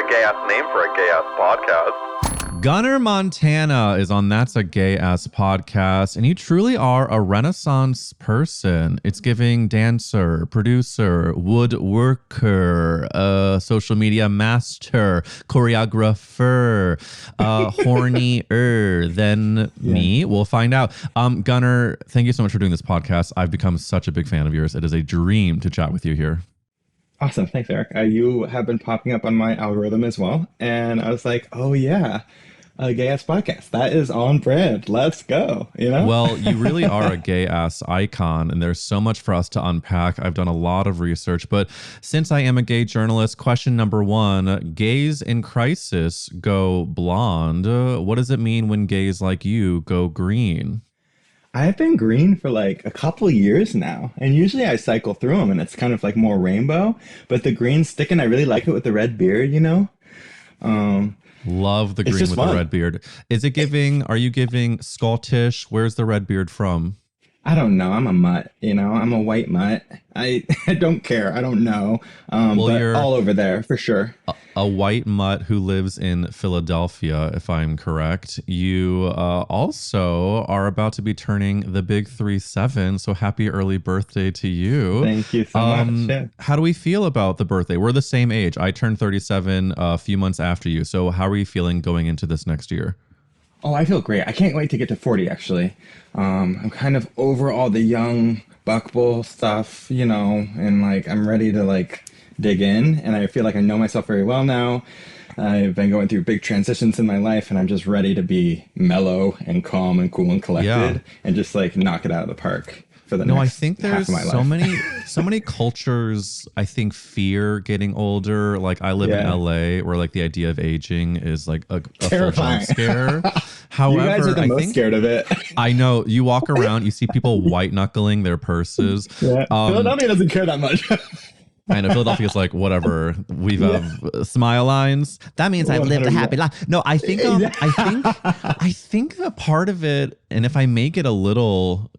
gay-ass name for a gay-ass podcast. Gunnar Montana is on That's a Gay Ass Podcast, and you truly are a Renaissance person. It's giving dancer, producer, woodworker, social media master, choreographer, hornier than me. We'll find out. Gunnar, thank you so much for doing this podcast. I've become such a big fan of yours. It is a dream to chat with you here. Awesome. Thanks, Eric. You have been popping up on my algorithm as well. And I was like, oh, yeah. A gay ass podcast. That is on brand. Let's go. You know? Well, you really are a gay ass icon, and there's so much for us to unpack. I've done a lot of research, but since I am a gay journalist, question number one, gays in crisis go blonde. What does it mean when gays like you go green? I've been green for like a couple years now, and usually I cycle through them and it's kind of like more rainbow, but the green's sticking. I really like it with the red beard, you know? Love the green with the red beard. Is it giving, are you giving Scottish? Where's the red beard from? I don't know. I'm a mutt, you know? I'm a white mutt. I don't care. I don't know. Well, but you're all over there for sure. A white mutt who lives in Philadelphia, if I'm correct. You also are about to be turning the big 37. So happy early birthday to you. Thank you so much. Yeah. How do we feel about the birthday? We're the same age. I turned 37 a few months after you. So how are you feeling going into this next year? Oh, I feel great. I can't wait to get to 40, actually. I'm kind of over all the young buckbull stuff, you know, and like I'm ready to like dig in, and I feel like I know myself very well now. I've been going through big transitions in my life, and I'm just ready to be mellow and calm and cool and collected and just like knock it out of the park. I think there's so many cultures, I think, fear getting older. Like I live in LA where like the idea of aging is like a full jump scare. However, you guys are the most scared of it. I know. You walk around, you see people white knuckling their purses. Yeah. Philadelphia doesn't care that much. I know Philadelphia's like, whatever. We've smile lines. That means I've lived a happy life. No, I think I think the part of it, and if I make it a little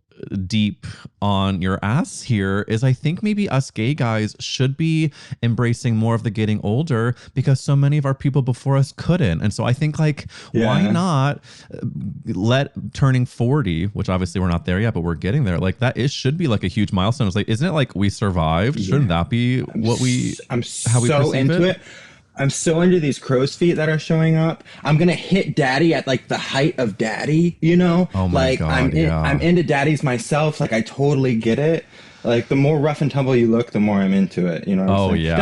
deep on your ass here, is I think maybe us gay guys should be embracing more of the getting older because so many of our people before us couldn't. And so I think like, why not let turning 40, which obviously we're not there yet, but we're getting there. Like that should be like a huge milestone. It's like, isn't it like we survived? Shouldn't that be what I'm so into it. I'm so into these crow's feet that are showing up. I'm gonna hit daddy at like the height of daddy, you know? Oh my God, I'm into daddies myself. Like I totally get it. Like the more rough and tumble you look, the more I'm into it. You know what I'm saying? Yeah.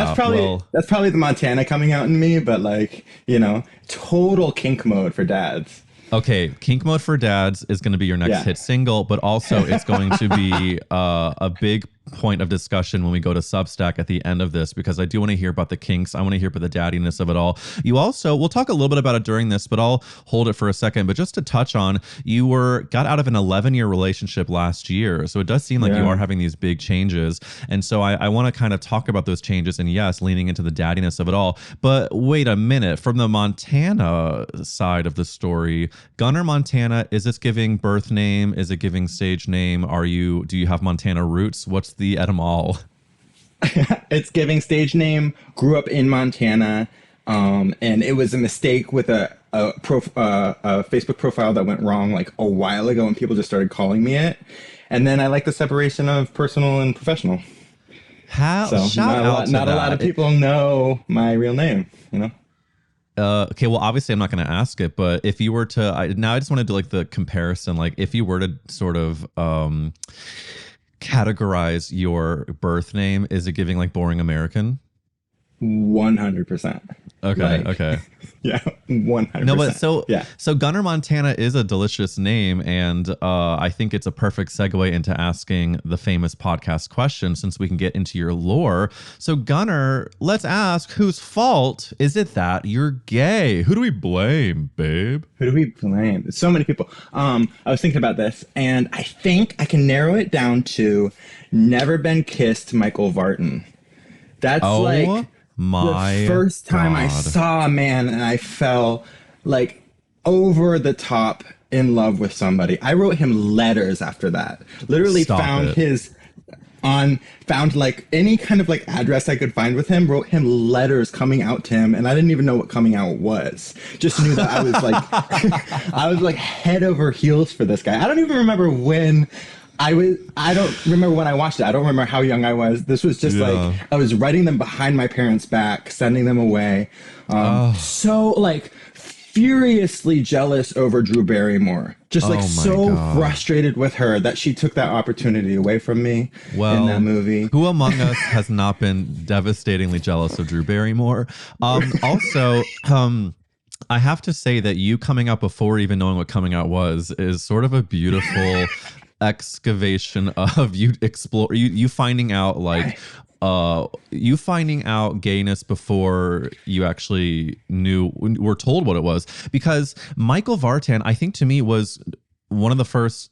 That's probably the Montana coming out in me, but like, you know, total kink mode for dads. Okay, Kink Mode for Dads is going to be your next hit single, but also it's going to be a big point of discussion when we go to Substack at the end of this, because I do want to hear about the kinks. I want to hear about the daddiness of it all. You also, we'll talk a little bit about it during this, but I'll hold it for a second. But just to touch on, you got out of an 11-year relationship last year. So it does seem like you are having these big changes. And so I want to kind of talk about those changes and yes, leaning into the daddiness of it all. But wait a minute, from the Montana side of the story, Gunnar Montana, is this giving birth name? Is it giving stage name? Do you have Montana roots? What's the etymol? It's giving stage name. Grew up in Montana, and it was a mistake with a Facebook profile that went wrong like a while ago, and people just started calling me it. And then I like the separation of personal and professional. Not a lot of people know my real name, you know. Okay, well, obviously I'm not going to ask it, but if you were to, I just want to do like the comparison, like if you were to sort of categorize your birth name, is it giving like boring American? 100%. Okay. Yeah, 100%. No, but so Gunnar Montana is a delicious name, and I think it's a perfect segue into asking the famous podcast question, since we can get into your lore. So Gunnar, let's ask, whose fault is it that you're gay? Who do we blame, babe? Who do we blame? So many people. I was thinking about this, and I think I can narrow it down to never been kissed Michael Vartan. That's the first time I saw a man and I fell like over the top in love with somebody. I wrote him letters after that. Literally found his found like any kind of like address I could find with him, wrote him letters coming out to him, and I didn't even know what coming out was. Just knew that I was like I was like head over heels for this guy. I don't even remember when I don't remember when I watched it. I don't remember how young I was. This was just like I was writing them behind my parents' back, sending them away. So like furiously jealous over Drew Barrymore. Just like frustrated with her that she took that opportunity away from me in that movie. Who among us has not been devastatingly jealous of Drew Barrymore? Also, I have to say that you coming out before even knowing what coming out was is sort of a beautiful excavation of you finding out like you finding out gayness before you actually were told what it was. Because Michael Vartan, I think to me was one of the first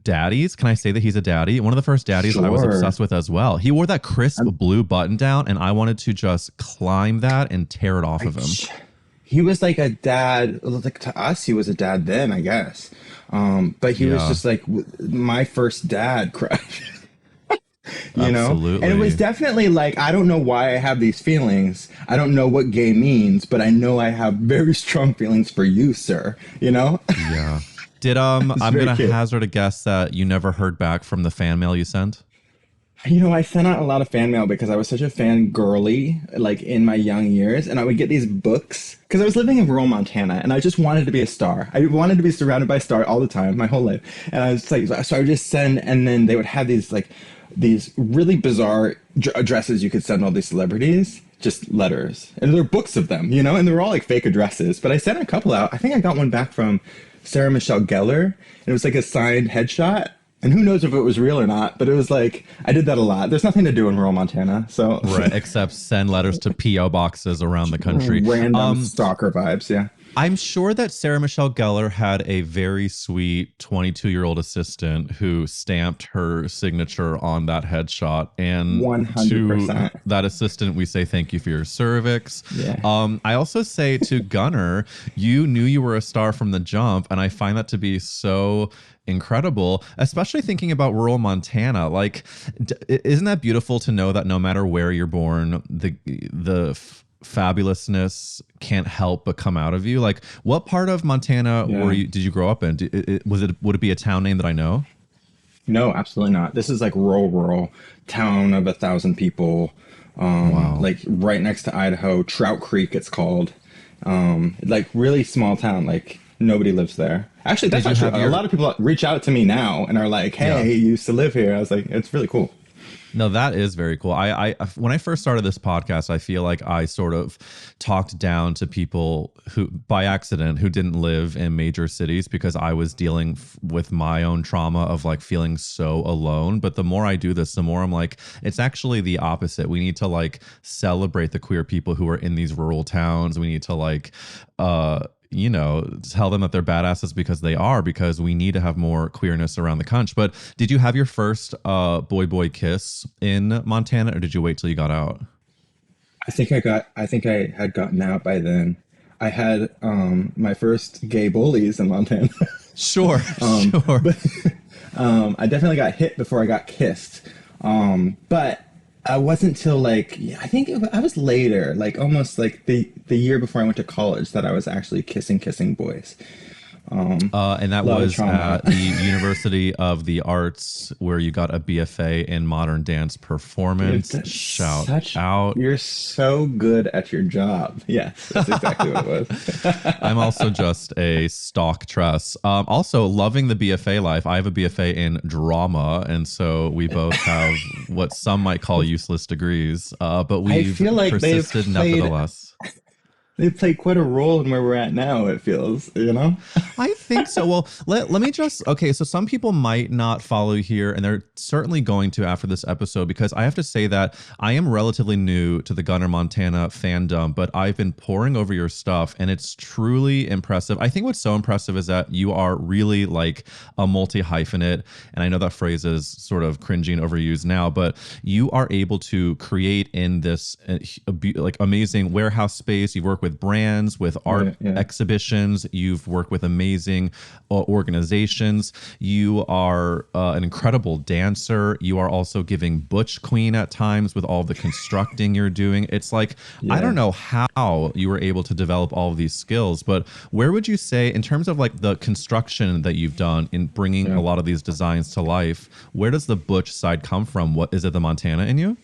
daddies. Can I say that he's a daddy? One of the first daddies I was obsessed with as well. He wore that crisp blue button down and I wanted to just climb that and tear it off of him. He was like a dad, like to us, he was a dad then, I guess. But he was just like my first dad crush. You Absolutely. know, and it was definitely like, I don't know why I have these feelings. I don't know what gay means, but I know I have very strong feelings for you, sir. You know? Yeah. Did I'm gonna hazard a guess that you never heard back from the fan mail you sent? You know, I sent out a lot of fan mail because I was such a fan girly, like in my young years, and I would get these books because I was living in rural Montana and I just wanted to be a star. I wanted to be surrounded by stars all the time, my whole life. And I was like, so I would just send, and then they would have these really bizarre addresses you could send all these celebrities, just letters. And there are books of them, you know, and they were all like fake addresses. But I sent a couple out. I think I got one back from Sarah Michelle Gellar, and it was like a signed headshot. And who knows if it was real or not, but it was like, I did that a lot. There's nothing to do in rural Montana, so. Right, except send letters to P.O. boxes around the country. Random stalker vibes, yeah. I'm sure that Sarah Michelle Gellar had a very sweet 22-year-old assistant who stamped her signature on that headshot. And 100%. to that assistant, we say thank you for your cervix. Yeah. I also say to Gunnar, you knew you were a star from the jump, and I find that to be so incredible, especially thinking about rural Montana. Like, isn't that beautiful to know that no matter where you're born, the fabulousness can't help but come out of you? Like, what part of Montana did you grow up in? Would it be a town name that I know? No, absolutely not. This is like rural town of 1,000 people. Wow. Like right next to Idaho, Trout Creek, it's called. Like really small town. Like nobody lives there. Actually, that's not true. A lot of people reach out to me now and are like, "Hey, you used to live here." I was like, "It's really cool." No, that is very cool. I when I first started this podcast, I feel like I sort of talked down to people who, by accident, who didn't live in major cities because I was dealing with my own trauma of like feeling so alone. But the more I do this, the more I'm like, it's actually the opposite. We need to like celebrate the queer people who are in these rural towns. We need to like, you know, tell them that they're badasses because they are, because we need to have more queerness around the country. But did you have your first boy kiss in Montana, or did you wait till you got out? I think I had gotten out by then. I had my first gay bullies in Montana. Sure. But, I definitely got hit before I got kissed. But I wasn't till like, I think I was later, like almost like the year before I went to college, that I was actually kissing boys. And that was at the University of the Arts, where you got a BFA in modern dance performance. Dude, Shout out. You're so good at your job. Yes, that's exactly what it was. I'm also just a stock truss. Also loving the BFA life. I have a BFA in drama, and so we both have what some might call useless degrees, but we've persisted nevertheless. They play quite a role in where we're at now, it feels, you know? I think so. Well, let me just, okay, so some people might not follow here, and they're certainly going to after this episode, because I have to say that I am relatively new to the Gunnar Montana fandom, but I've been poring over your stuff, and it's truly impressive. I think what's so impressive is that you are really like a multi-hyphenate, and I know that phrase is sort of cringy and overused now, but you are able to create in this like amazing warehouse space. You work with with brands, with art exhibitions. You've worked with amazing organizations. You are an incredible dancer. You are also giving butch queen at times with all the constructing you're doing. It's like, I don't know how you were able to develop all of these skills, but where would you say, in terms of like the construction that you've done in bringing a lot of these designs to life, where does the butch side come from? What is it, the Montana in you?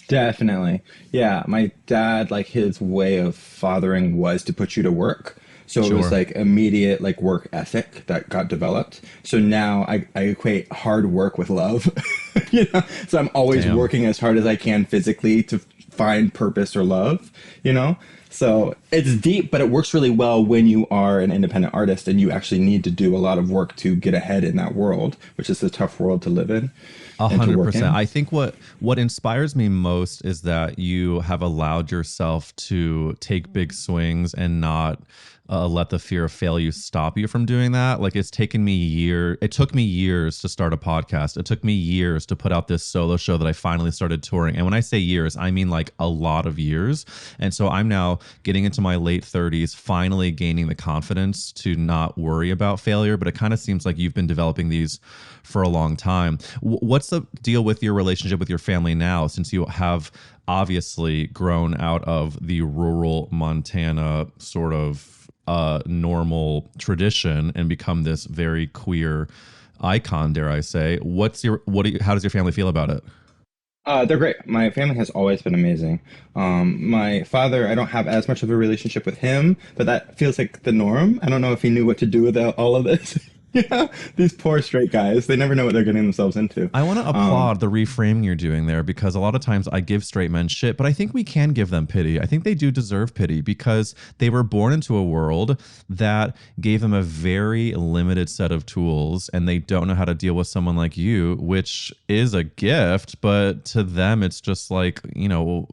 Definitely. Yeah. My dad, like his way of fathering was to put you to work. So it was like immediate like work ethic that got developed. So now I equate hard work with love, you know? So I'm always working as hard as I can physically to find purpose or love, you know? So it's deep, but it works really well when you are an independent artist and you actually need to do a lot of work to get ahead in that world, which is a tough world to live in. 100%. I think what inspires me most is that you have allowed yourself to take big swings and not let the fear of failure stop you from doing that. Like it took me years to start a podcast. It took me years to put out this solo show that I finally started touring. And when I say years, I mean like a lot of years. And so I'm now getting into my late 30s, finally gaining the confidence to not worry about failure. But it kind of seems like you've been developing these for a long time. What's the deal with your relationship with your family now, since you have obviously grown out of the rural Montana sort of normal tradition and become this very queer icon, dare I say? How does your family feel about it? They're great. My family has always been amazing. My father, I don't have as much of a relationship with him, but that feels like the norm. I don't know if he knew what to do with all of this. Yeah, these poor straight guys, they never know what they're getting themselves into. I want to applaud the reframing you're doing there, because a lot of times I give straight men shit, but I think we can give them pity. I think they do deserve pity because they were born into a world that gave them a very limited set of tools, and they don't know how to deal with someone like you, which is a gift, but to them it's just like, you know,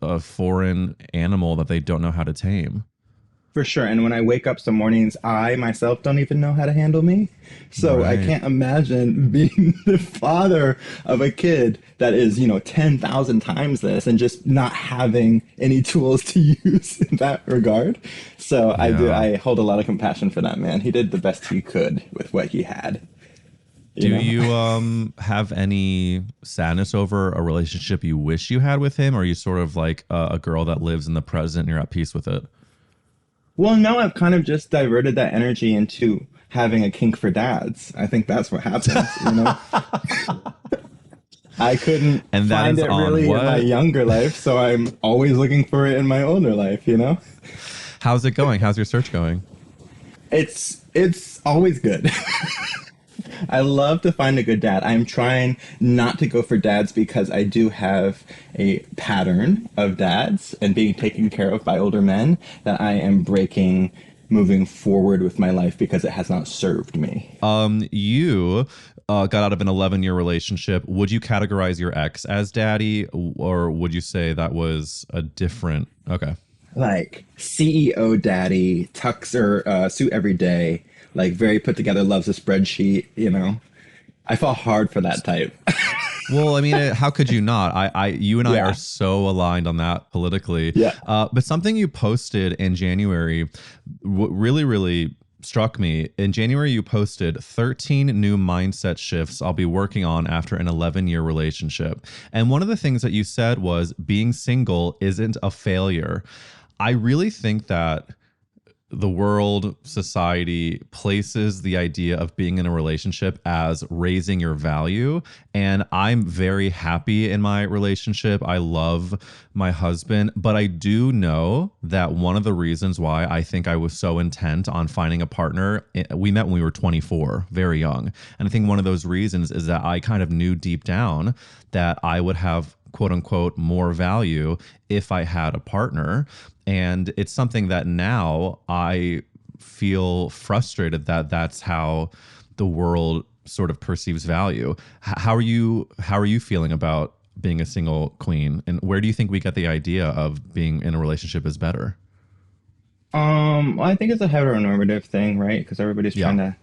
a foreign animal that they don't know how to tame. For sure. And when I wake up some mornings, I myself don't even know how to handle me. So I can't imagine being the father of a kid that is, 10,000 times this and just not having any tools to use in that regard. So I hold a lot of compassion for that man. He did the best he could with what he had. Do you have any sadness over a relationship you wish you had with him? Or are you sort of like a girl that lives in the present and you're at peace with it? Well, no, I've kind of just diverted that energy into having a kink for dads. I think that's what happens, I couldn't find it really in my younger life, so I'm always looking for it in my older life, How's it going? How's your search going? It's always good. I love to find a good dad. I'm trying not to go for dads because I do have a pattern of dads and being taken care of by older men that I am breaking moving forward with my life because it has not served me. You got out of an 11-year relationship. Would you categorize your ex as daddy, or would you say that was a different... Okay. Like CEO daddy, tux or suit every day. Like very put together, loves a spreadsheet, I fall hard for that type. Well, I mean, how could you not? You and I are so aligned on that politically. Yeah. But something you posted in January really, really struck me. In January, you posted 13 new mindset shifts I'll be working on after an 11-year relationship. And one of the things that you said was being single isn't a failure. I really think that the world, society places the idea of being in a relationship as raising your value. And I'm very happy in my relationship. I love my husband, but I do know that one of the reasons why I think I was so intent on finding a partner, we met when we were 24, very young. And I think one of those reasons is that I kind of knew deep down that I would have, quote unquote, more value if I had a partner. And it's something that now I feel frustrated that that's how the world sort of perceives value. How are you feeling about being a single queen? And where do you think we get the idea of being in a relationship is better? Well, I think it's a heteronormative thing, right? Because everybody's trying to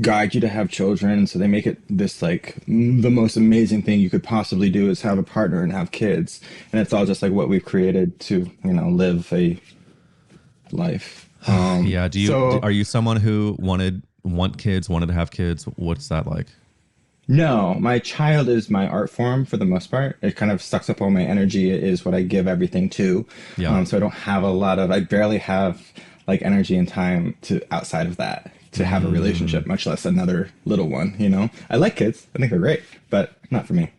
guide you to have children, so they make it this like the most amazing thing you could possibly do is have a partner and have kids, and it's all just like what we've created to live a life. Yeah. Are you someone who wanted to have kids? What's that like? No, my child is my art form for the most part. It kind of sucks up all my energy. It is what I give everything to. Yeah. So I don't have I barely have like energy and time to outside of that to have a relationship, much less another little one, you know? I like kids. I think they're great, but not for me.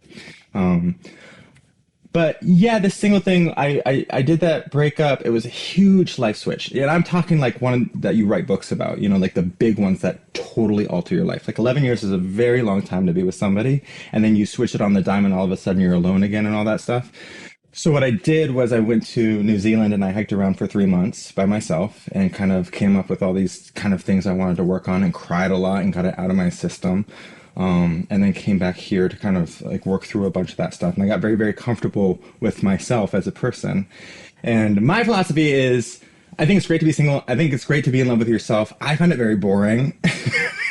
But yeah, this single thing, I did that breakup. It was a huge life switch. And I'm talking like one that you write books about, you know, like the big ones that totally alter your life. Like 11 years is a very long time to be with somebody. And then you switch it on the dime and all of a sudden you're alone again and all that stuff. So what I did was I went to New Zealand and I hiked around for 3 months by myself and kind of came up with all these kind of things I wanted to work on and cried a lot and got it out of my system. And then came back here to kind of like work through a bunch of that stuff. And I got very, very comfortable with myself as a person. And my philosophy is, I think it's great to be single. I think it's great to be in love with yourself. I find it very boring,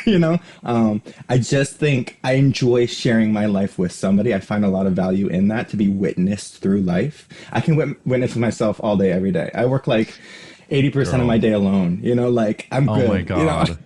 you know? I just think I enjoy sharing my life with somebody. I find a lot of value in that, to be witnessed through life. I can witness myself all day, every day. I work like 80% of my day alone, you know, like I'm good. Oh my God. You know?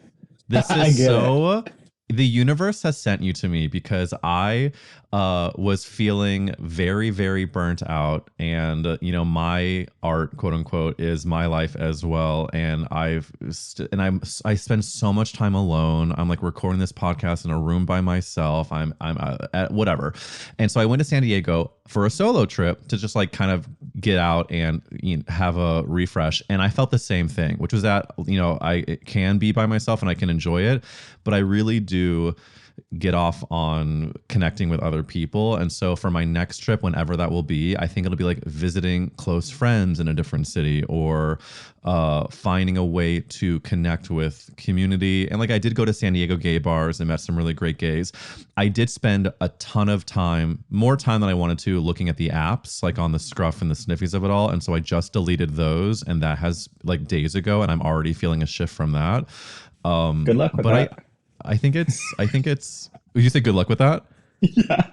This is so... The universe has sent you to me because I was feeling very, very burnt out, and you know, my art, quote unquote, is my life as well. And I spend so much time alone. I'm like recording this podcast in a room by myself. I'm at whatever, and so I went to San Diego for a solo trip to just like kind of get out and, you know, have a refresh. And I felt the same thing, which was that, you know, I can be by myself and I can enjoy it, but I really do get off on connecting with other people. And so for my next trip, whenever that will be, I think it'll be like visiting close friends in a different city, or finding a way to connect with community. And like, I did go to San Diego gay bars and met some really great gays. I did spend a ton of time, more time than I wanted to, looking at the apps, like on the scruff and the sniffies of it all. And so I just deleted those, and that has like days ago, and I'm already feeling a shift from that. Good luck with that. I think it's. Would you say good luck with that? Yeah.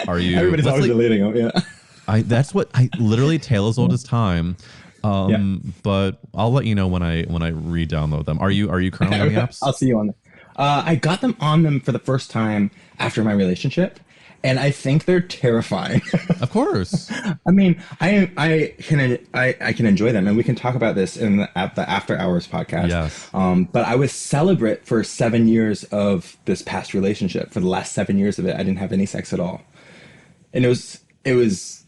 Are you? Everybody's always deleting them. Yeah. That's what I literally, tale as old as time. But I'll let you know when I re-download them. Are you currently on the apps? I'll see you on them. I got them on them for the first time after my relationship, and I think they're terrifying. Of course. I mean, I can enjoy them, and we can talk about this in the After Hours podcast. Yes. But I was celibate for 7 years of this past relationship. For the last 7 years of it, I didn't have any sex at all, and it was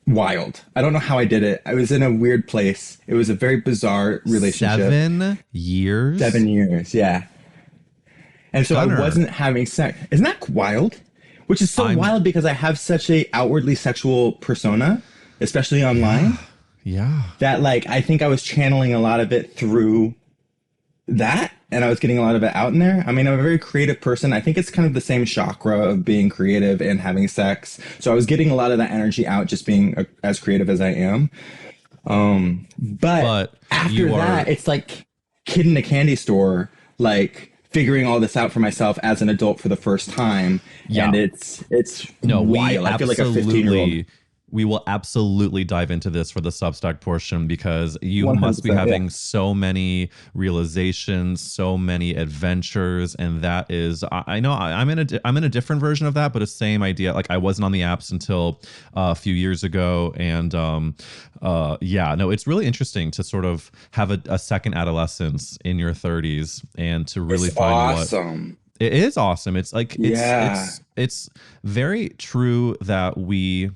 wild. I don't know how I did it. I was in a weird place. It was a very bizarre relationship. 7 years? 7 years, yeah. And so Gunnar. I wasn't having sex. Isn't that wild? Which is so wild because I have such a outwardly sexual persona, especially online. Yeah. That like, I think I was channeling a lot of it through that, and I was getting a lot of it out in there. I mean, I'm a very creative person. I think it's kind of the same chakra of being creative and having sex. So I was getting a lot of that energy out, just being as creative as I am. But after that, it's like kid in a candy store, like figuring all this out for myself as an adult for the first time. Yeah. And it's wild. I feel like a 15-year-old. We will absolutely dive into this for the Substack portion, because you must be 100%, having so many realizations, so many adventures, and that is, I know I'm in a different version of that, but it's the same idea. Like, I wasn't on the apps until a few years ago, and it's really interesting to sort of have a second adolescence in your 30s and to really find awesome. It is awesome. It's like it's very true that we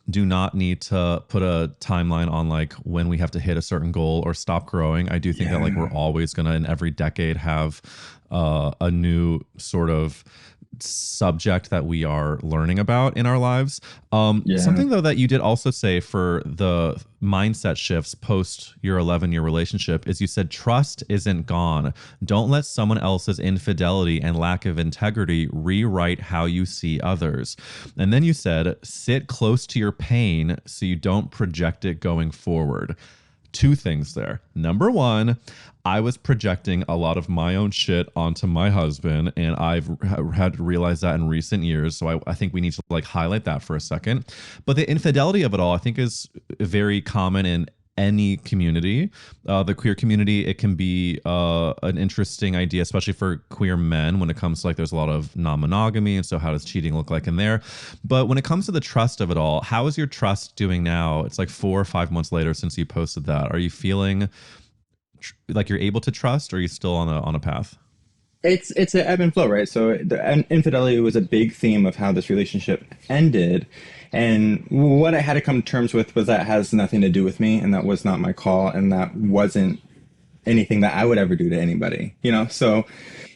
do not need to put a timeline on like when we have to hit a certain goal or stop growing. I do think that like we're always gonna, in every decade, have a new sort of subject that we are learning about in our lives. Something though that you did also say for the mindset shifts post your 11-year relationship is, you said trust isn't gone. Don't let someone else's infidelity and lack of integrity rewrite how you see others. And then you said sit close to your pain so you don't project it going forward. Two things there. Number one, I was projecting a lot of my own shit onto my husband, and I've had to realize that in recent years. So I think we need to like highlight that for a second. But the infidelity of it all, I think, is very common in any community. The queer community, it can be an interesting idea, especially for queer men when it comes to like there's a lot of non-monogamy. And so how does cheating look like in there? But when it comes to the trust of it all, how is your trust doing now? It's like 4 or 5 months later since you posted that. Are you feeling like you're able to trust, or are you still on a path? It's an ebb and flow, right? So the infidelity was a big theme of how this relationship ended. And what I had to come to terms with was that has nothing to do with me, and that was not my call, and that wasn't anything that I would ever do to anybody, you know? So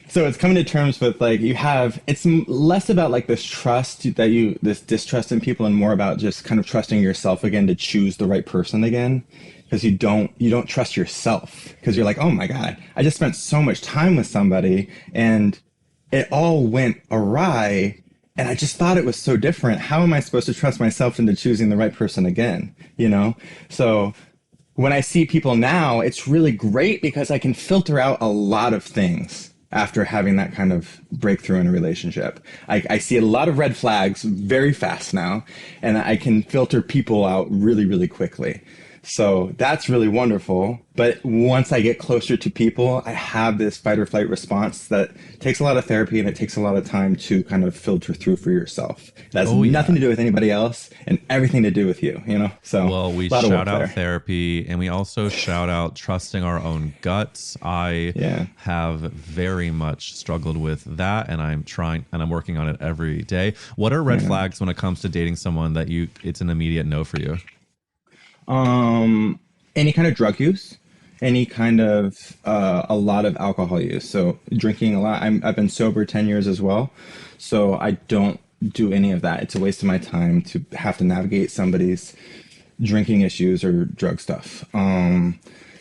it's coming to terms with like it's less about like this this distrust in people, and more about just kind of trusting yourself again to choose the right person again. Because you don't trust yourself, because you're like, oh my God, I just spent so much time with somebody and it all went awry. And I just thought it was so different. How am I supposed to trust myself into choosing the right person again? You know? So when I see people now, it's really great because I can filter out a lot of things after having that kind of breakthrough in a relationship. I see a lot of red flags very fast now, and I can filter people out really, really quickly. So that's really wonderful. But once I get closer to people, I have this fight or flight response that takes a lot of therapy, and it takes a lot of time to kind of filter through for yourself. It has nothing to do with anybody else and everything to do with you, you know? So well, we shout out therapy, and we also shout out trusting our own guts. I have very much struggled with that, and I'm working on it every day. What are red flags when it comes to dating someone that it's an immediate no for you? Any kind of drug use, any kind of a lot of alcohol use. So drinking a lot. I've been sober 10 years as well, so I don't do any of that. It's a waste of my time to have to navigate somebody's drinking issues or drug stuff.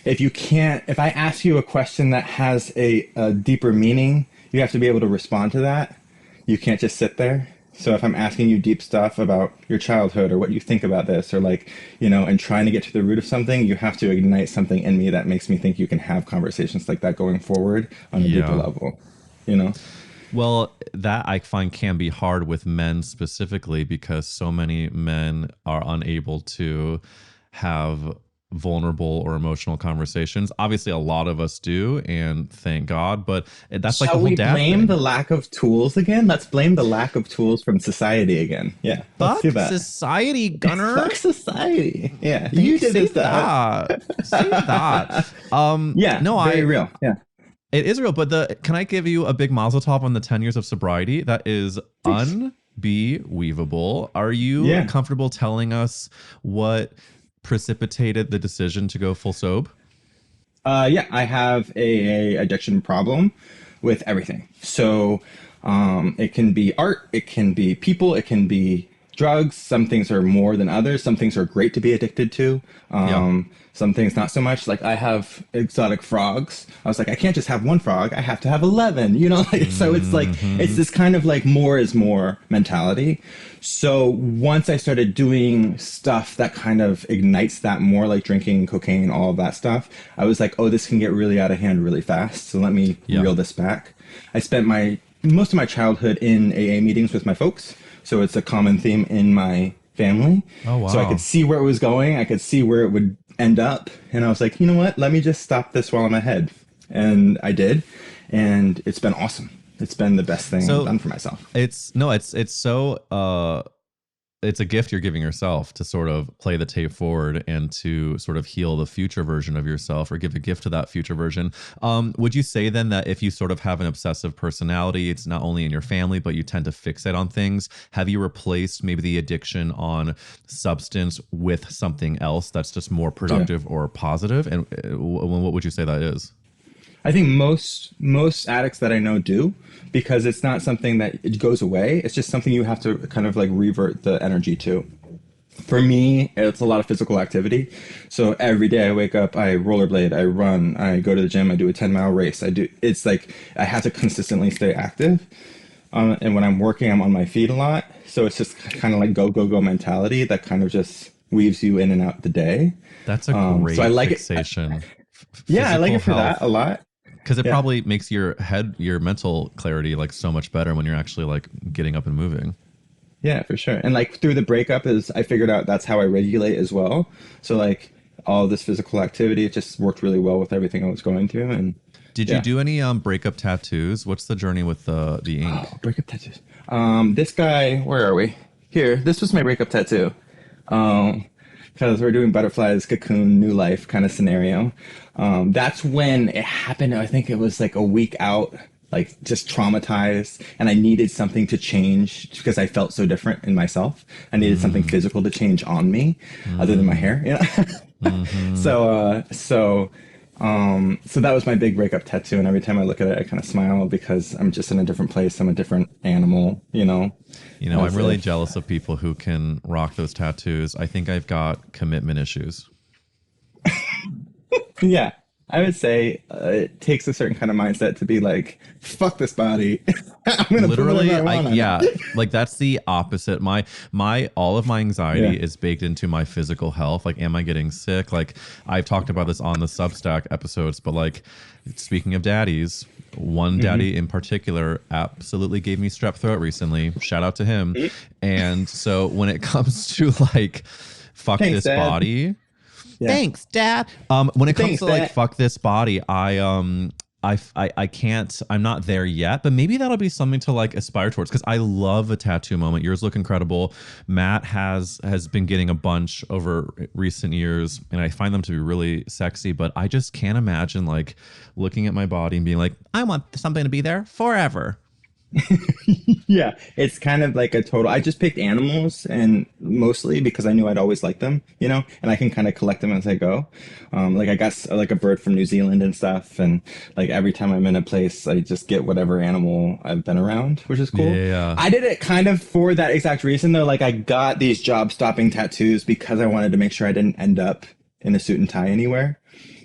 If I ask you a question that has a deeper meaning, you have to be able to respond to that. You can't just sit there. So if I'm asking you deep stuff about your childhood or what you think about this, or like, you know, and trying to get to the root of something, you have to ignite something in me that makes me think you can have conversations like that going forward on a deeper level, you know? Well, that I find can be hard with men specifically, because so many men are unable to have vulnerable or emotional conversations. Obviously, a lot of us do, and thank God. But that's like the whole dad blame thing. the lack of tools again? Let's blame the lack of tools from society again. Yeah, let's do that. Society, Gunnar. Fuck society. Yeah, you did this stuff. Say that. Yeah, no, very real. Yeah. It is real, but can I give you a big mazel tov on the 10 years of sobriety? That is unbelievable. Are you comfortable telling us what precipitated the decision to go full sob? I have a addiction problem with everything. So it can be art, it can be people, it can be drugs. Some things are more than others. Some things are great to be addicted to. Some things not so much. Like I have exotic frogs. I was like, I can't just have one frog. I have to have 11, you know? Like, so it's like, it's this kind of like more is more mentality. So once I started doing stuff that kind of ignites that more, like drinking, cocaine, all of that stuff, I was like, oh, this can get really out of hand really fast. So let me reel this back. I spent most of my childhood in AA meetings with my folks. So it's a common theme in my family. Oh, wow. So I could see where it was going. I could see where it would end up. And I was like, you know what? Let me just stop this while I'm ahead. And I did. And it's been awesome. It's been the best thing I've done for myself. It's a gift you're giving yourself to sort of play the tape forward and to sort of heal the future version of yourself, or give a gift to that future version. Would you say then that if you sort of have an obsessive personality, it's not only in your family, but you tend to fixate on things? Have you replaced maybe the addiction on substance with something else that's just more productive or positive? And what would you say that is? I think most addicts that I know do, because it's not something that it goes away. It's just something you have to kind of like revert the energy to. For me, it's a lot of physical activity. So every day I wake up, I rollerblade, I run, I go to the gym, I do a 10-mile race. It's like I have to consistently stay active. And when I'm working, I'm on my feet a lot. So it's just kind of like go mentality that kind of just weaves you in and out the day. That's a great fixation. I like it for that a lot. Because it probably makes your mental clarity like so much better when you're actually like getting up and moving. Yeah, for sure. And like through the breakup I figured out that's how I regulate as well. So like all this physical activity. It just worked really well with everything I was going through. And did you do any breakup tattoos? What's the journey with the ink? Oh, breakup tattoos. This guy, where are we? Here, this was my breakup tattoo. Because we're doing butterflies, cocoon, new life kind of scenario. That's when it happened. I think it was like a week out, like just traumatized, and I needed something to change because I felt so different in myself. I needed something physical to change on me, other than my hair. You know. So that was my big breakup tattoo, and every time I look at it, I kind of smile because I'm just in a different place. I'm a different animal, you know. I'm really jealous of people who can rock those tattoos. I think I've got commitment issues. Yeah, I would say it takes a certain kind of mindset to be like, fuck this body. I'm gonna literally, like that's the opposite. My all of my anxiety is baked into my physical health. Like, am I getting sick? Like, I've talked about this on the Substack episodes, but like, speaking of daddies, one daddy in particular absolutely gave me strep throat recently. Shout out to him. And so when it comes to like, fuck Thanks, this Dad. Body. Yeah. Thanks, Dad. When it comes to like, Dad. fuck this body, I can't, I'm not there yet, but maybe that'll be something to like aspire towards, because I love a tattoo moment. Yours look incredible. Matt has been getting a bunch over recent years, and I find them to be really sexy, but I just can't imagine like looking at my body and being like, I want something to be there forever. Yeah, it's kind of like a total. I just picked animals, and mostly because I knew I'd always like them, you know, and I can kind of collect them as I go. Like I got like a bird from New Zealand and stuff, and like every time I'm in a place, I just get whatever animal I've been around, which is cool. Yeah. I did it kind of for that exact reason, though. Like I got these job-stopping tattoos because I wanted to make sure I didn't end up in a suit and tie anywhere,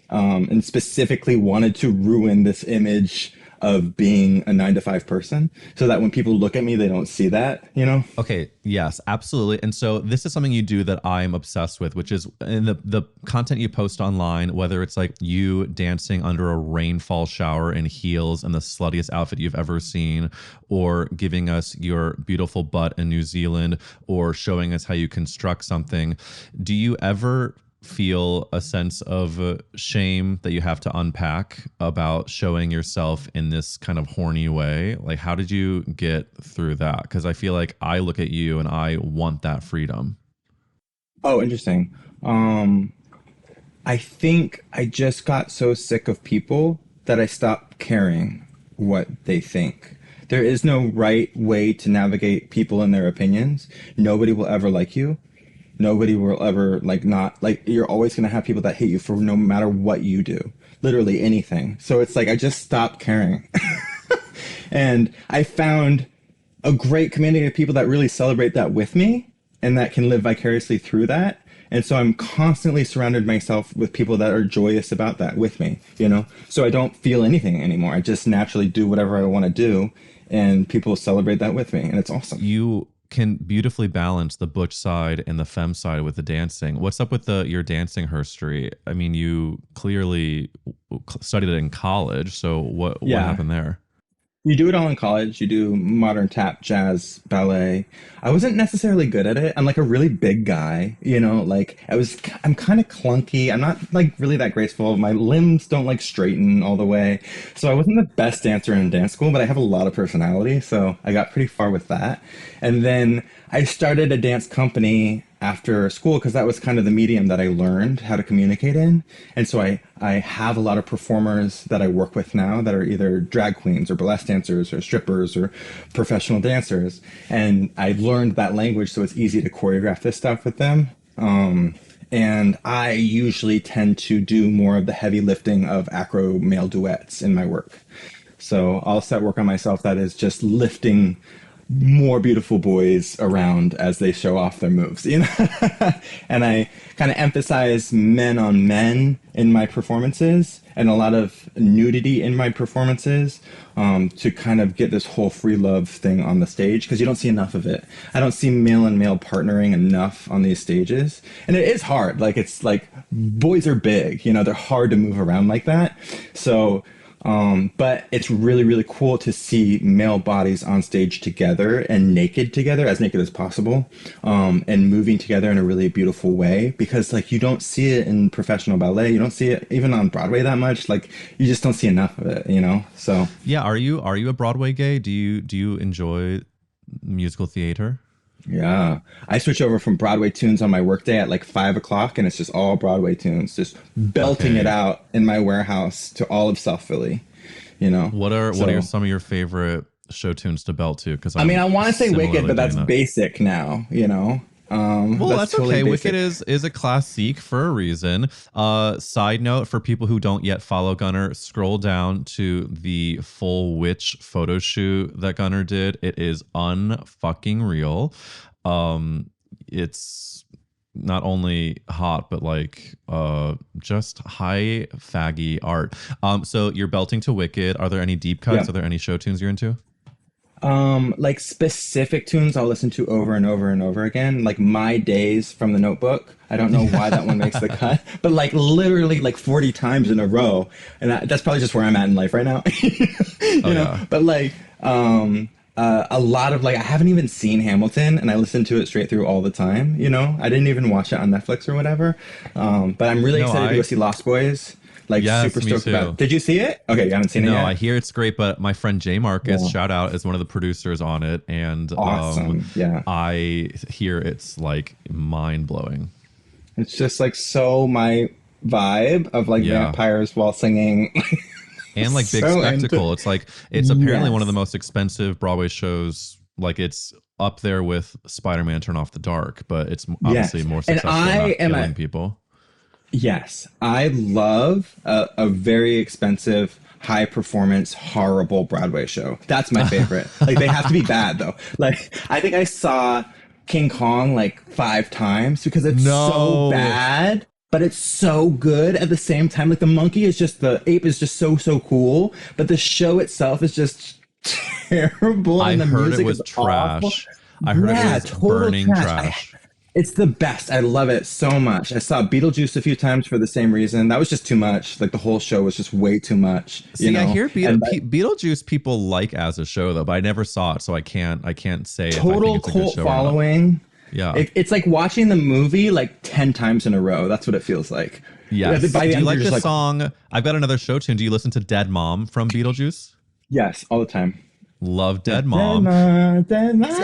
and specifically wanted to ruin this image of being a 9-to-5 person, so that when people look at me, they don't see that, you know? Okay. Yes, absolutely. And so this is something you do that I'm obsessed with, which is in the content you post online, whether it's like you dancing under a rainfall shower in heels and the sluttiest outfit you've ever seen, or giving us your beautiful butt in New Zealand, or showing us how you construct something. Do you ever feel a sense of shame that you have to unpack about showing yourself in this kind of horny way? Like, how did you get through that? Because I feel like I look at you and I want that freedom. Oh, interesting. I think I just got so sick of people that I stopped caring what they think. There is no right way to navigate people and their opinions. Nobody will ever like you. Nobody will ever you're always going to have people that hate you for no matter what you do, literally anything. So it's like, I just stopped caring. And I found a great community of people that really celebrate that with me and that can live vicariously through that. And so I'm constantly surrounded myself with people that are joyous about that with me, you know? So I don't feel anything anymore. I just naturally do whatever I want to do, and people celebrate that with me, and it's awesome. You can beautifully balance the butch side and the femme side with the dancing. What's up with your dancing history? I mean, you clearly studied it in college, so what happened there? You do it all in college. You do modern tap, jazz, ballet. I wasn't necessarily good at it. I'm like a really big guy, you know, like I'm kind of clunky. I'm not like really that graceful. My limbs don't like straighten all the way. So I wasn't the best dancer in dance school, but I have a lot of personality. So I got pretty far with that. And then I started a dance company after school because that was kind of the medium that I learned how to communicate in. And so I have a lot of performers that I work with now that are either drag queens or burlesque dancers or strippers or professional dancers. And I learned that language, so it's easy to choreograph this stuff with them. And I usually tend to do more of the heavy lifting of acro male duets in my work. So I'll set work on myself that is just lifting more beautiful boys around as they show off their moves, you know? And I kind of emphasize men on men in my performances and a lot of nudity in my performances, to kind of get this whole free love thing on the stage, because you don't see enough of it. I don't see male and male partnering enough on these stages. And it is hard. Like, it's like boys are big, you know, they're hard to move around like that. So But it's really, really cool to see male bodies on stage together and naked together, as naked as possible, and moving together in a really beautiful way. Because like you don't see it in professional ballet, you don't see it even on Broadway that much. Like you just don't see enough of it, you know. So yeah, are you a Broadway gay? Do you enjoy musical theater? yeah, I switch over from Broadway tunes on my workday at like 5 o'clock, and it's just all Broadway tunes, just belting it Okay. out in my warehouse to all of South Philly, you know. What So, are some of your favorite show tunes to belt to? Because I mean, I'm I want to say Wicked, similarly but doing that's that. basic now, you know. Well, That's that's totally okay. Wicked basic. is a classique for a reason. Side note for people who don't yet follow Gunnar, scroll down to the full witch photo shoot that Gunnar did. It is unfucking real. It's not only hot, but like just high faggy art. So you're belting to Wicked. Are there any deep Yeah. cuts? Are there any show tunes you're into? Like specific tunes I'll listen to over and over and over again, like My Days from The Notebook. I don't know why that one makes the cut, but like literally like 40 times in a row. And that's probably just where I'm at in life right now. you know, Yeah. but like, a lot of like, I haven't even seen Hamilton and I listen to it straight through all the time. You know, I didn't even watch it on Netflix or whatever. But I'm really No, excited to go see Lost Boys. Like Yes, super me stoked about too. it. Did you see it? Okay, you haven't seen it No, yet? I hear it's great, but my friend Jay Marcus, Yeah. shout out, is one of the producers on it, and Awesome. Yeah. I hear it's like mind blowing. It's just like so my vibe of like Yeah. vampires while singing. And like big So spectacle. It's like it's apparently one of the Yes. most expensive Broadway shows. Like it's up there with Spider-Man Turn Off the Dark, but it's obviously Yes. more And successful I not am killing a people. yes. I love a very expensive, high performance, horrible Broadway show. That's my favorite. Like they have to be bad though. Like I think I saw King Kong like 5 times because it's No. so bad. But it's so good at the same time. Like the ape is just so cool. But the show itself is just terrible. I And the heard it music was is awful. trash. I heard Yeah, it was total burning trash. It's the best. I love it so much. I saw Beetlejuice a few times for the same reason. That was just too much. Like the whole show was just way too much. See, You know? I hear And Beetlejuice people like as a show though, but I never saw it, so I can't say if I think total it's a good cult show or not. following. Yeah. It's like watching the movie like 10 times in a row. That's what it feels like. Yes. By the Do you end, like you're the just song? I've got another show tune. Do you listen to Dead Mom from Beetlejuice? Yes, all the time. Love Dead Mom. Dead mom.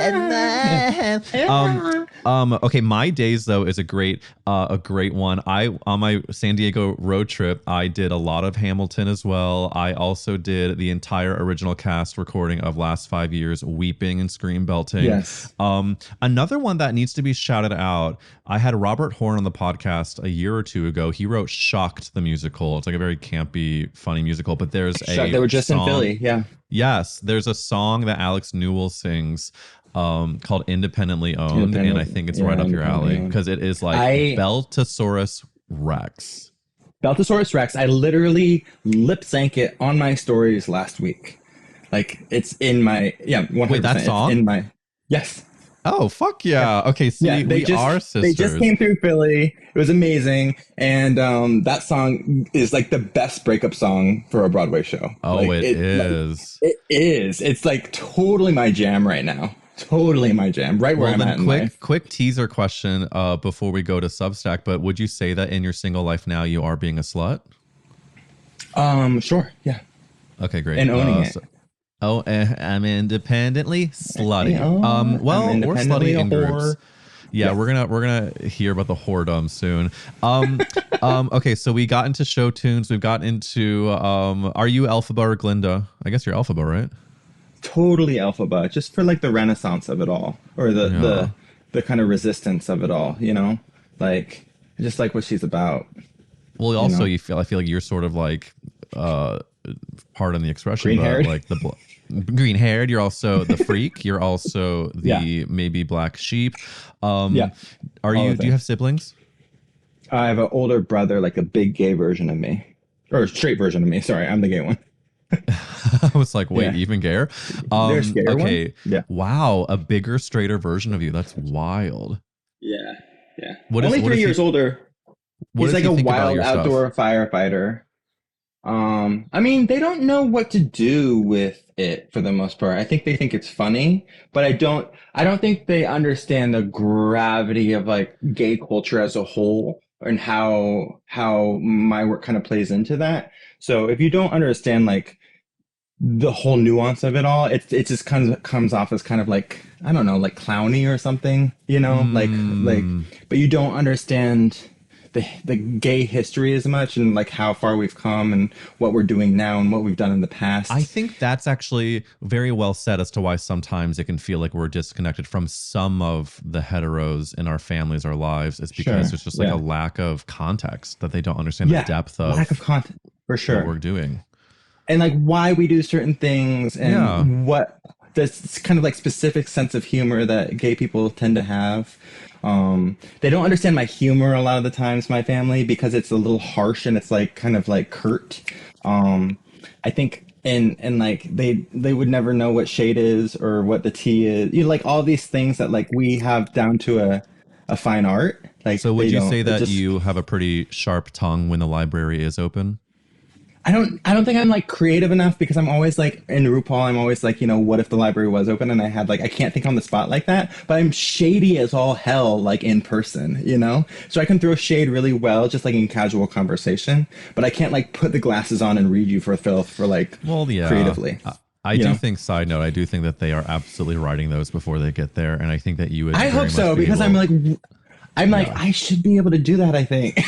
Okay, My Days though is a great one. I on my San Diego road trip, I did a lot of Hamilton as well. I also did the entire original cast recording of Last 5 Years, weeping and scream belting. Yes. Another one that needs to be shouted out. I had Robert Horn on the podcast a year or two ago. He wrote Shocked the musical. It's like a very campy, funny musical, but there's They were just in song- Philly. Yeah. Yes, there's a song that Alex Newell sings called Independently Owned, and I think it's right up your alley because it is like Beltosaurus Rex. Beltosaurus Rex. I literally lip sync it on my stories last week. Like it's in my 100%. Wait, that song? It's in my yes. Oh, fuck yeah. Okay, see, are sisters. They just came through Philly. It was amazing. And that song is like the best breakup song for a Broadway show. Oh, like, it is. It is. It's like totally my jam right now. Totally my jam. Right where I'm at in life. Quick teaser question before we go to Substack, but would you say that in your single life now you are being a slut? Sure. Yeah. Okay, great. And owning it. I'm independently slutty. I'm Well, we're independently slutty a in groups. whore. Yeah, Yes. we're gonna hear about the whoredom soon. Okay, so we got into show tunes. We've got into are you Elphaba or Glinda? I guess you're Elphaba, right? Totally Elphaba, just for like the renaissance of it all, or the kind of resistance of it all. You know, like I just like what she's about. Well, also know? I feel like you're sort of like pardon the expression, Green-haired? but like the green haired. You're also the freak. You're also the maybe black sheep. Yeah. Are All you? of Do you it. have siblings? I have an older brother, like a big gay version of me, or a straight version of me. Sorry, I'm the gay one. I was like, wait, Yeah. even gayer? There's gayer Okay. ones? Yeah. Wow, a bigger, straighter version of you. That's wild. Yeah. What Only if- what 3 if years you- older. What He's if like you a think about wild yourself? outdoor firefighter. I mean, they don't know what to do with it for the most part. I think they think it's funny, but I don't think they understand the gravity of like gay culture as a whole and how my work kind of plays into that. So if you don't understand like the whole nuance of it all, it just comes off as kind of like, I don't know, like clowny or something, you know, but you don't understand the gay history as much and like how far we've come and what we're doing now and what we've done in the past. I think that's actually very well said as to why sometimes it can feel like we're disconnected from some of the heteros in our families, our lives. It's because there's just like a lack of context, that they don't understand the depth of lack of content for sure what we're doing. And like why we do certain things and what this kind of like specific sense of humor that gay people tend to have. They don't understand my humor a lot of the times, my family, because it's a little harsh and it's like kind of like curt. I think and like they would never know what shade is or what the tea is. You know, like all these things that like we have down to a fine art. Like, so would you say that you have a pretty sharp tongue when the library is open? I don't think I'm like creative enough, because I'm always like in RuPaul, I'm always like, you know, what if the library was open and I had like, I can't think on the spot like that, but I'm shady as all hell, like in person, you know? So I can throw shade really well, just like in casual conversation, but I can't like put the glasses on and read you for filth for like, creatively. I do think, side note, I do think that they are absolutely writing those before they get there. And I think that you would, I hope so, because I'm like, I should be able to do that, I think.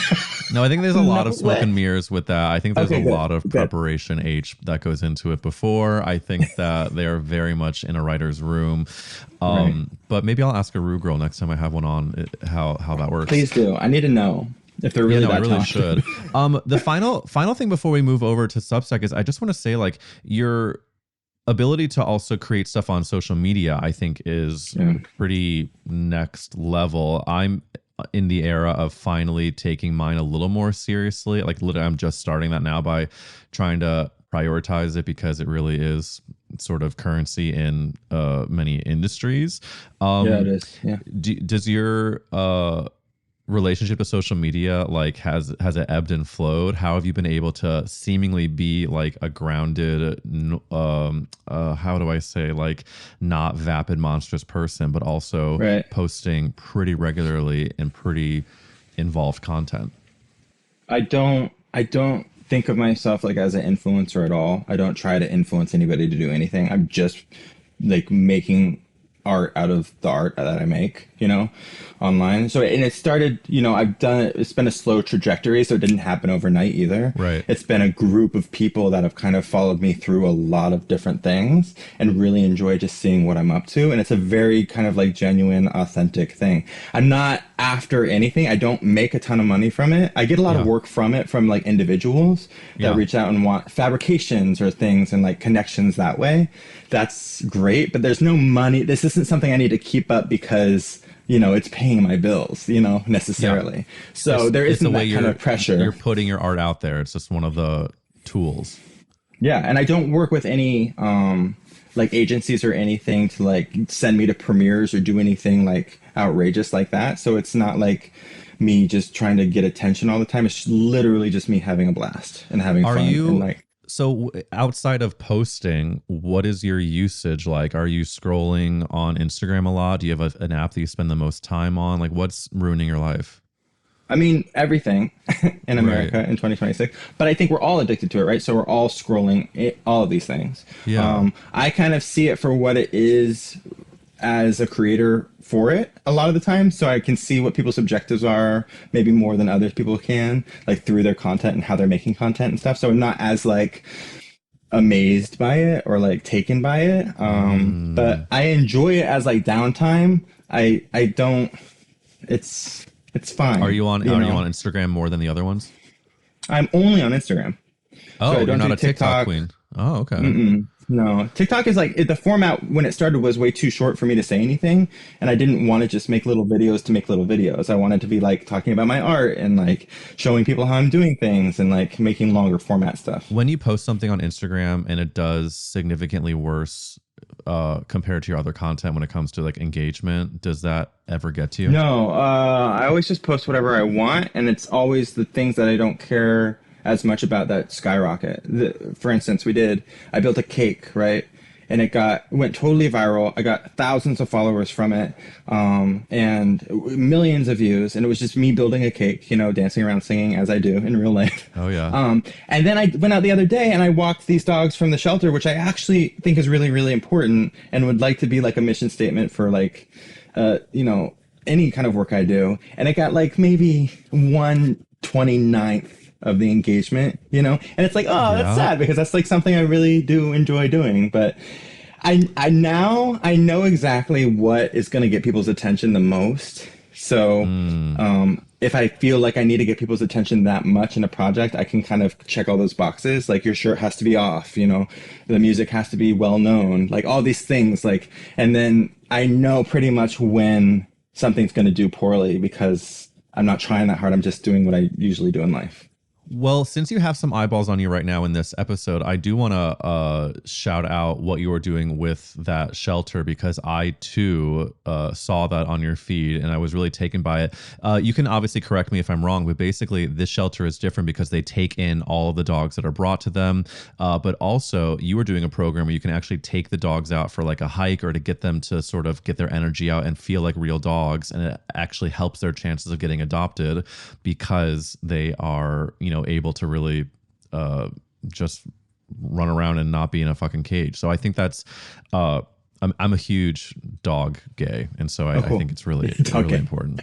No, I think there's a lot of smoke and mirrors with that. I think there's a lot of preparation that goes into it before. I think that they are very much in a writer's room. But maybe I'll ask a Rue girl next time I have one on how that works. Please do. I need to know if they're really that I really should. The final thing before we move over to Substack is I just want to say, like, your ability to also create stuff on social media, I think, is pretty next level. I'm in the era of finally taking mine a little more seriously. Like, literally, I'm just starting that now by trying to prioritize it, because it really is sort of currency in many industries. It is. Yeah. Does your relationship to social media, like, has it ebbed and flowed? How have you been able to seemingly be like a grounded, how do I say, like, not vapid monstrous person, but also posting pretty regularly and pretty involved content? I don't think of myself like as an influencer at all. I don't try to influence anybody to do anything. I'm just like making art out of the art that I make, you know, online. So, and it started, you know, it's been a slow trajectory, so it didn't happen overnight either. Right. It's been a group of people that have kind of followed me through a lot of different things and really enjoy just seeing what I'm up to. And it's a very kind of like genuine, authentic thing. I'm not after anything. I don't make a ton of money from it. I get a lot of work from it from like individuals that reach out and want fabrications or things and like connections that way. That's great, but there's no money. This isn't something I need to keep up because, you know, it's paying my bills, you know, necessarily. So there isn't that kind of pressure. You're putting your art out there. It's just one of the tools. Yeah. And I don't work with any like agencies or anything to like send me to premieres or do anything like outrageous like that. So it's not like me just trying to get attention all the time. It's literally just me having a blast and having fun. And like, so outside of posting, what is your usage like? Are you scrolling on Instagram a lot? Do you have an app that you spend the most time on? Like, what's ruining your life? I mean, everything in America in 2026. But I think we're all addicted to it, right? So we're all scrolling all of these things. Yeah. I kind of see it for what it is as a creator for it a lot of the time, so I can see what people's objectives are, maybe more than other people can, like through their content and how they're making content and stuff. So I'm not as like amazed by it or like taken by it, but I enjoy it as like downtime. I don't. It's fine. Are you on Instagram more than the other ones? I'm only on Instagram. Oh, so you're not a TikTok queen. Oh, okay. No, TikTok is like the format when it started was way too short for me to say anything. And I didn't want to just make little videos to make little videos. I wanted to be like talking about my art and like showing people how I'm doing things and like making longer format stuff. When you post something on Instagram and it does significantly worse compared to your other content when it comes to like engagement, does that ever get to you? No, I always just post whatever I want. And it's always the things that I don't care as much about that skyrocket. For instance, I built a cake, right? And it went totally viral. I got thousands of followers from it, and millions of views. And it was just me building a cake, dancing around singing as I do in real life. Oh, yeah. And then I went out the other day and I walked these dogs from the shelter, which I actually think is really, really important and would like to be like a mission statement for like, any kind of work I do. And it got like maybe 1/29th of the engagement, and it's like, oh, that's sad because that's like something I really do enjoy doing. But I know exactly what is going to get people's attention the most. So if I feel like I need to get people's attention that much in a project, I can kind of check all those boxes. Like your shirt has to be off, the music has to be well known, like all these things. Like, and then I know pretty much when something's going to do poorly because I'm not trying that hard. I'm just doing what I usually do in life. Well, since you have some eyeballs on you right now in this episode, I do want to shout out what you were doing with that shelter, because I too saw that on your feed and I was really taken by it. You can obviously correct me if I'm wrong, but basically this shelter is different because they take in all of the dogs that are brought to them. But also you were doing a program where you can actually take the dogs out for like a hike or to get them to sort of get their energy out and feel like real dogs. And it actually helps their chances of getting adopted because they are, able to really just run around and not be in a fucking cage. So I think that's I'm a huge dog gay, and so I think it's really important.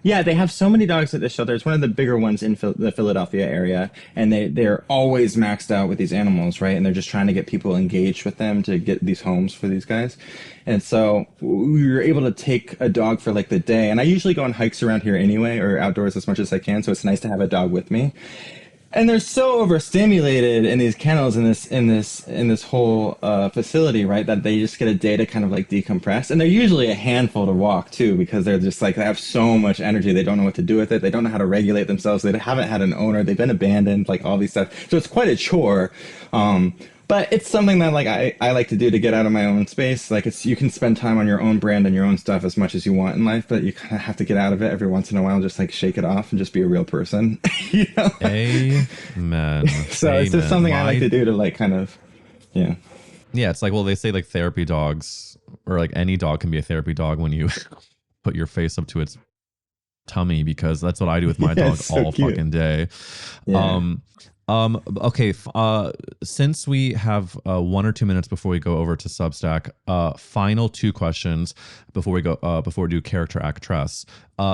Yeah, they have so many dogs at this shelter. It's one of the bigger ones in the Philadelphia area, and they're always maxed out with these animals, right? And they're just trying to get people engaged with them to get these homes for these guys. And so we were able to take a dog for like the day. And I usually go on hikes around here anyway, or outdoors as much as I can. So it's nice to have a dog with me. And they're so overstimulated in these kennels in this whole facility, right? That they just get a day to kind of like decompress. And they're usually a handful to walk too, because they're just like, they have so much energy. They don't know what to do with it. They don't know how to regulate themselves. They haven't had an owner. They've been abandoned, like all these stuff. So it's quite a chore. But it's something that like I like to do to get out of my own space. Like you can spend time on your own brand and your own stuff as much as you want in life, but you kind of have to get out of it every once in a while, just like shake it off and just be a real person. Amen. So it's just something I like to do to like kind of, yeah. Yeah, it's like, well, they say like therapy dogs or like any dog can be a therapy dog when you put your face up to its tummy, because that's what I do with my dog all fucking day. Yeah. Okay. Since we have 1 or 2 minutes before we go over to Substack, final 2 questions before we do character actress.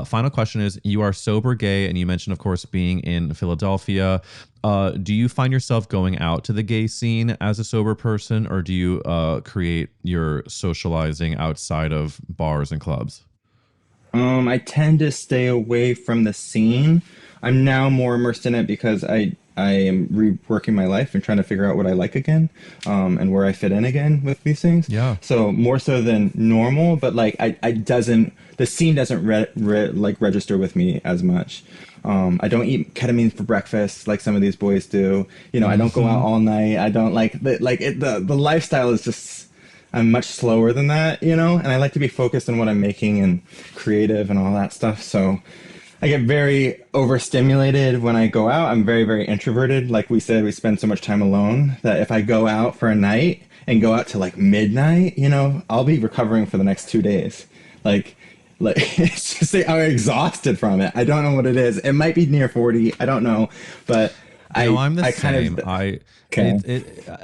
Final question is: you are sober gay, and you mentioned, of course, being in Philadelphia. Do you find yourself going out to the gay scene as a sober person, or do you create your socializing outside of bars and clubs? I tend to stay away from the scene. I'm now more immersed in it because I am reworking my life and trying to figure out what I like again, and where I fit in again with these things. Yeah. So more so than normal, but like the scene doesn't register with me as much. I don't eat ketamine for breakfast like some of these boys do. I don't go out all night. I don't the lifestyle is just, I'm much slower than that, and I like to be focused on what I'm making and creative and all that stuff. So I get very overstimulated when I go out. I'm very, very introverted. Like we said, we spend so much time alone that if I go out for a night and go out to like midnight, I'll be recovering for the next 2 days. Like it's just I'm exhausted from it. I don't know what it is. It might be near 40. I don't know, but I'm the same.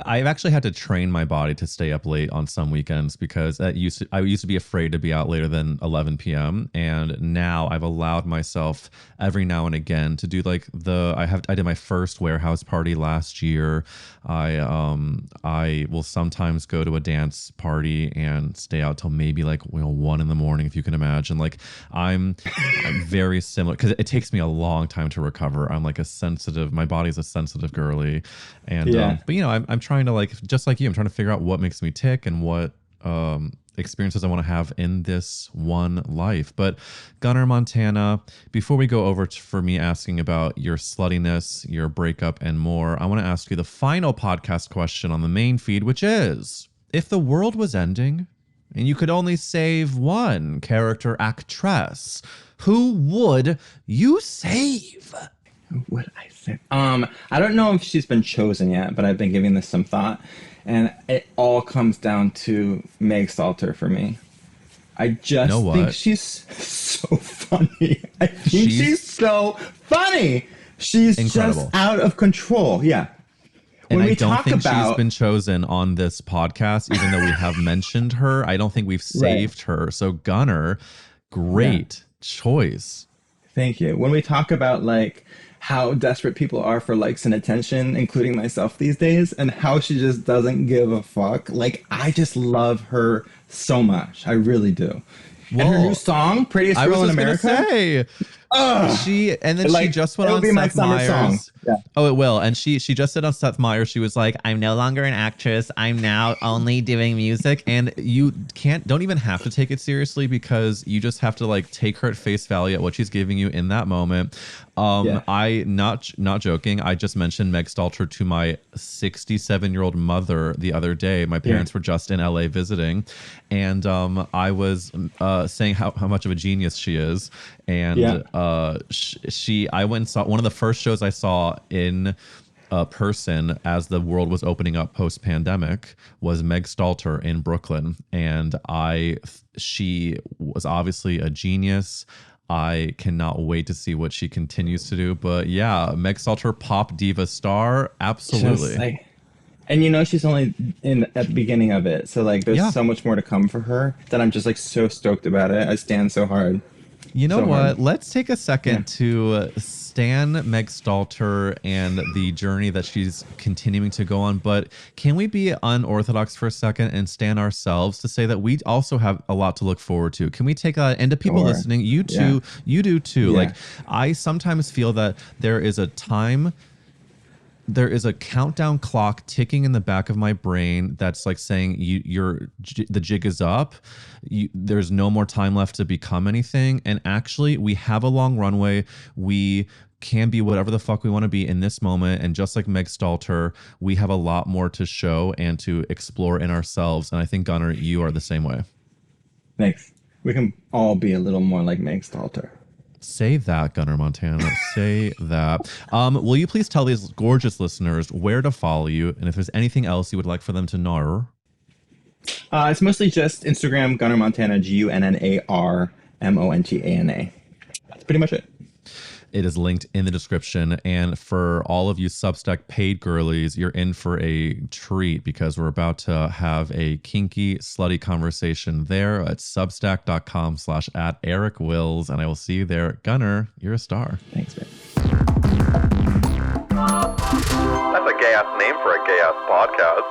I've actually had to train my body to stay up late on some weekends because I used to be afraid to be out later than 11 p.m. And now I've allowed myself every now and again to do like I did my first warehouse party last year. I will sometimes go to a dance party and stay out till maybe like 1 a.m, if you can imagine. Like I'm very similar because it takes me a long time to recover. I'm like my body's a sensitive girly, and but I'm trying to, like, just like you, I'm trying to figure out what makes me tick and what experiences I want to have in this one life. But Gunnar Montana, before we go over for me asking about your sluttiness, your breakup, and more, I want to ask you the final podcast question on the main feed, which is: if the world was ending and you could only save one character actress, who would you save? Who would I say? I don't know if she's been chosen yet, but I've been giving this some thought, and it all comes down to Meg Stalter for me. I just think she's so funny. I think she's so funny. She's incredible. Just out of control. Yeah. And I don't think she's been chosen on this podcast, even though we have mentioned her. I don't think we've saved her. So Gunnar, great choice. Thank you. When we talk about like how desperate people are for likes and attention, including myself these days, and how she just doesn't give a fuck, like I just love her so much. I really do. Well, and her new song, Prettiest Girl in America. She just went on Seth Meyers. Yeah. Oh, it will. And she just said on Seth Meyers, she was like, I'm no longer an actress. I'm now only doing music. And you don't even have to take it seriously, because you just have to like take her at face value at what she's giving you in that moment. I not joking. I just mentioned Meg Stalter to my 67-year-old mother the other day. My parents were just in LA visiting, and I was saying how much of a genius she is. And I went and saw one of the first shows I saw in person as the world was opening up post-pandemic was Meg Stalter in Brooklyn. And she was obviously a genius. I cannot wait to see what she continues to do. But yeah, Meg Stalter, pop diva star. Absolutely. And you know, she's only at the beginning of it. So like there's so much more to come for her that I'm just like so stoked about it. I stand so hard. You know what? Let's take a second to stan Meg Stalter and the journey that she's continuing to go on. But can we be unorthodox for a second and stan ourselves to say that we also have a lot to look forward to? Can we take and to people listening, you too, you do too. Yeah. Like I sometimes feel that there is a countdown clock ticking in the back of my brain that's like saying the jig is up. There's no more time left to become anything. And actually, we have a long runway. We can be whatever the fuck we want to be in this moment. And just like Meg Stalter, we have a lot more to show and to explore in ourselves. And I think, Gunnar, you are the same way. Thanks. We can all be a little more like Meg Stalter. Say that, Gunnar Montana. Say that. Will you please tell these gorgeous listeners where to follow you, and if there's anything else you would like for them to know? It's mostly just Instagram, Gunnar Montana, GUNNARMONTANA. That's pretty much it. It is linked in the description. And for all of you Substack paid girlies, you're in for a treat, because we're about to have a kinky, slutty conversation there at substack.com/@EricWills. And I will see you there. Gunnar, you're a star. Thanks, man. That's a gay-ass name for a gay-ass podcast.